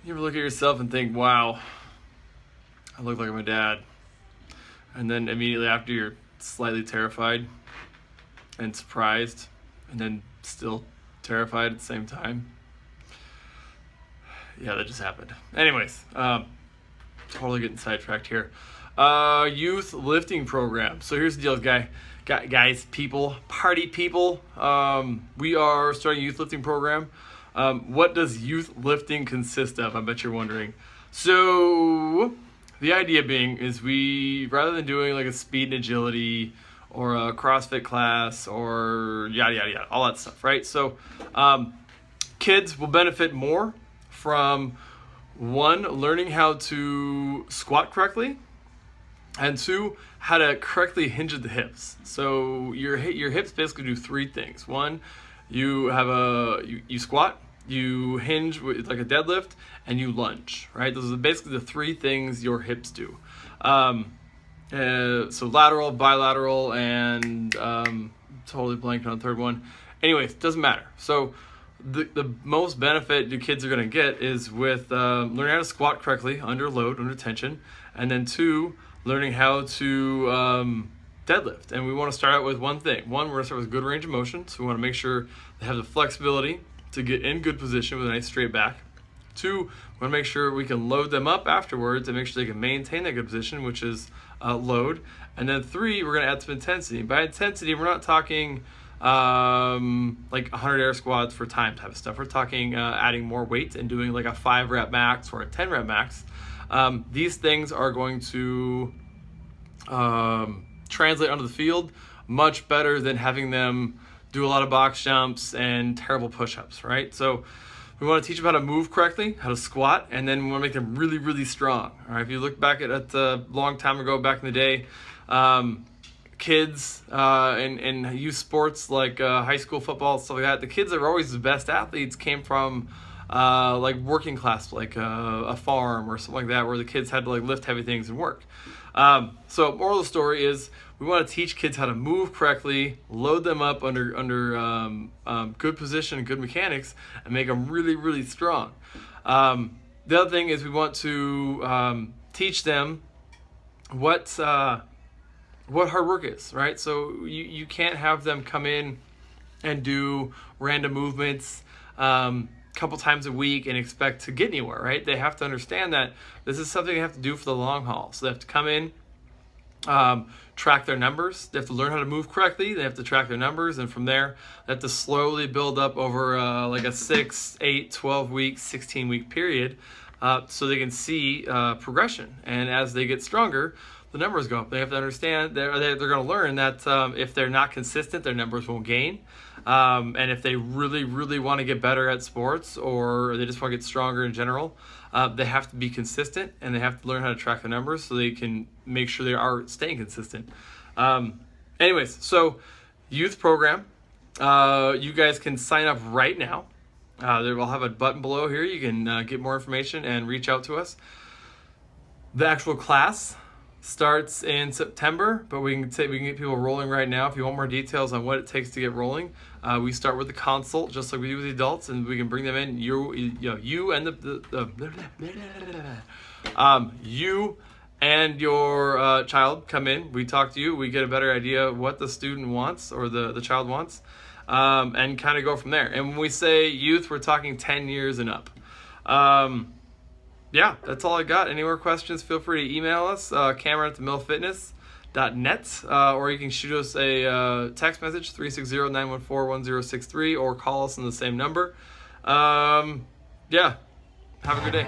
You ever look at yourself and think, wow, I look like my dad? And then immediately after you're slightly terrified and surprised and then still terrified at the same time. Yeah, that just happened. Anyways, totally getting sidetracked here. Youth lifting program. So here's the deal, guys, people, party people. We are starting a youth lifting program. What does youth lifting consist of? I bet you're wondering. So the idea being is we, rather than doing like a speed and agility or a CrossFit class or yada, yada, yada, all that stuff, right? So kids will benefit more from, one, learning how to squat correctly, and two, how to correctly hinge at the hips. So your hips basically do three things. One, you have you squat, you hinge with like a deadlift, and you lunge, right? Those are basically the three things your hips do. So lateral, bilateral, and totally blanked on the third one. Anyways, it doesn't matter. So the most benefit your kids are going to get is with learning how to squat correctly under load, under tension, and then two, learning how to deadlift. And we want to start out with one thing. One, we're going to start with good range of motion. So we want to make sure they have the flexibility to get in good position with a nice straight back. Two, we want to make sure we can load them up afterwards and make sure they can maintain that good position, which is load. And then three, we're going to add some intensity. By intensity, we're not talking like 100 air squats for time type of stuff. We're talking adding more weight and doing like a 5 rep max or a 10 rep max. These things are going to translate onto the field much better than having them do a lot of box jumps and terrible push-ups, right? So we want to teach them how to move correctly, how to squat, and then we want to make them really, really strong. All right, if you look back at a long time ago, back in the day, kids in youth sports like high school football, stuff like that, the kids that were always the best athletes came from like working class, like a farm or something like that, where the kids had to like lift heavy things and work. So moral of the story is we want to teach kids how to move correctly, load them up under good position and good mechanics, and make them really, really strong. The other thing is we want to teach them what hard work is, right? So you can't have them come in and do random movements couple times a week and expect to get anywhere, right? They have to understand that this is something they have to do for the long haul. So they have to come in, track their numbers. They have to learn how to move correctly. They have to track their numbers. And from there, they have to slowly build up over like a 6, 8, 12 week, 16 week period so they can see progression. And as they get stronger, the numbers go up. They have to understand they're going to learn that if they're not consistent, their numbers won't gain. And if they really, really want to get better at sports or they just want to get stronger in general, they have to be consistent and they have to learn how to track the numbers so they can make sure they are staying consistent. Anyways, so youth program, you guys can sign up right now. We'll have a button below here. You can get more information and reach out to us. The actual class starts in September, but we can get people rolling right now. If you want more details on what it takes to get rolling, we start with the consult, just like we do with the adults, and we can bring them in. You and your child come in. We talk to you. We get a better idea of what the student wants or the child wants, and kind of go from there. And when we say youth, we're talking 10 years and up. Yeah, that's all I got. Any more questions, feel free to email us, Cameron@themillfitness.net, or you can shoot us a text message, 360-914-1063, or call us on the same number. Yeah, have a good day.